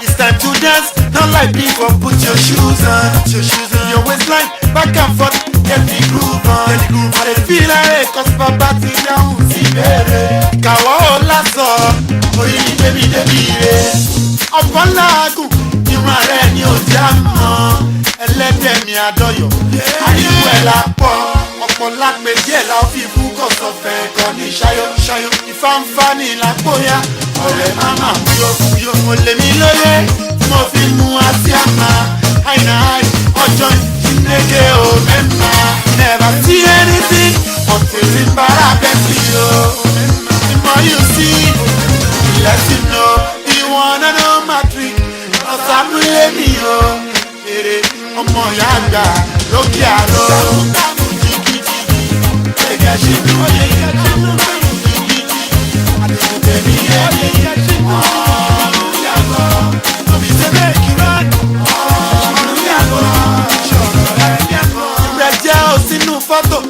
It's time to dance, not like before. Put your shoes on, your waistline back and forth. Get the groove on, I dey feel like cause Papa ti down sí bẹ̀rẹ̀. Kàwọ́ lásọ, oyin ni débi re. Ọ̀pọ̀ làágùn, ìwọ̀n rẹ̀ ni ò já mọ́. Ẹlẹ́dẹ̀ mi àdọ́yọ̀, àríwú ẹ̀ la pọ̀. Ọ̀pọ̀ lápè díẹ̀ la fi fún kọ̀sọ̀fẹ́ kan ní ṣayọ̀. Ìfáǹfà ni làpóyá, ọ̀rẹ́ máma fúyó. Mo lè mí lóye, mo fi mú àti àmà. Àìnà ọjọ́ ìdílé o mẹ́ma. Never see anything until it's para bẹ́sí o. The more you see, the less you know. You wanna know my trick, ọ̀sán múlé mi o. Èrè ọmọ ìyá àgbà lókè àrò. Photo,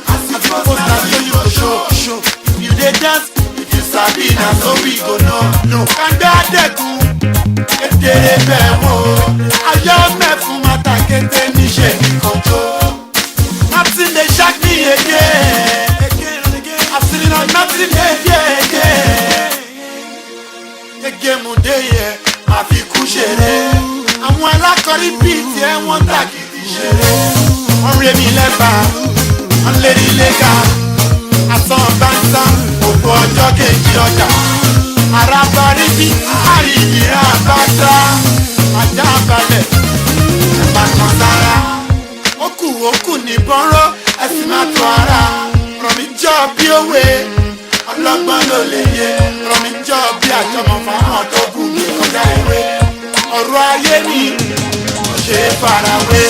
show. You dey dance, if you sabi na so we go know. Kanda deku, kedere bẹ̀wò. Ayọ̀ mẹ́fun mata kété níṣẹ́ ìkọjọ́. Nothing dey shock me again. I'm sitting on nothing again. Mu dé yẹ, máa fi kú ṣeré. Àwọn alákọ̀rí bíi tiẹ̀ wọ́n tàgìdì ṣeré. Wọ́n rẹ́ mi lẹ́bàá. Léríléka asán báńsá òkú ọjọ́ kejì ọjà arábárí bí àríyìnrà bá dá ajá balẹ̀ ẹ̀bà kan sára ókù ní bọ́nrọ́ ẹ̀sìn máa tó ara rọ̀ mí jọ bí òwe ọlọ́gbọ́n ló lè yé rọ̀ mí jọ bí àjọmọ̀ fáwọn tó kù ní ọjà ìwé ọ̀rọ̀ ayé ni kò ṣe é farawé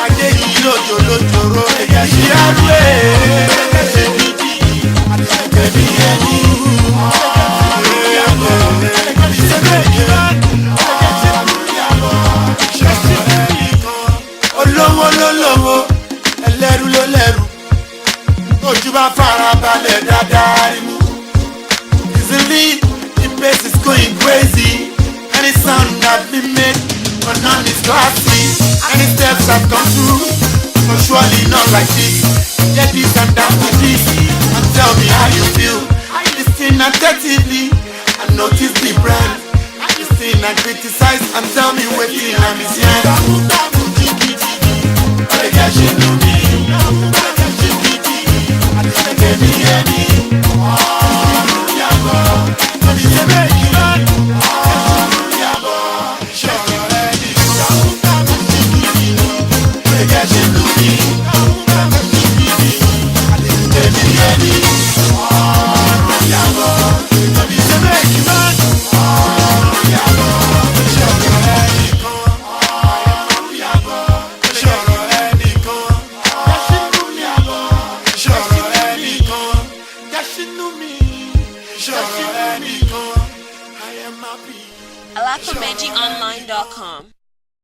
ayé yìí lójoro ẹ̀yà ṣíárúwé ẹ̀ṣẹ̀ bíbí àtẹ̀bí ẹni olówó ló lówó ẹlẹ́rú ló lẹ́rú ojú bá fara balẹ̀ dáadáa imú easily the pace is going crazy any sound that been made but none is classy any steps have come through but surely not like this get this and that with this and tell me how you feel listen attentively and notice the brand listen and criticize and tell me wetin I miss yan. Ọ̀rẹ́gẹ́ ṣe lù mí ọ̀rẹ́gẹ́ ṣe bíbí àtẹ̀gẹ́ mi yẹ mí ọ̀rùn yàgò lórí ṣe méjì lónìí ọ̀rùn yàgò ṣọ̀rọ̀ rẹ̀ ní ìdáhùn ọ̀rẹ́gẹ́ ṣe lù mí ọ̀rẹ́gẹ́ ṣe bíbí àtẹ̀gẹ́ mi yẹ mí ọ̀rùn yàgò lórí ṣe méjì lónìí ọ̀rùn yàgò ṣọ̀rọ̀ rẹ̀ nìkan ọ̀rùn yàgò ṣọ̀rọ̀ rẹ̀ nìkan ṣọ̀rọ̀ rẹ̀ nìkan yashinu mi ṣọ̀rọ̀ rẹ̀ nìkan I am happy. AlakoMejiOnline.com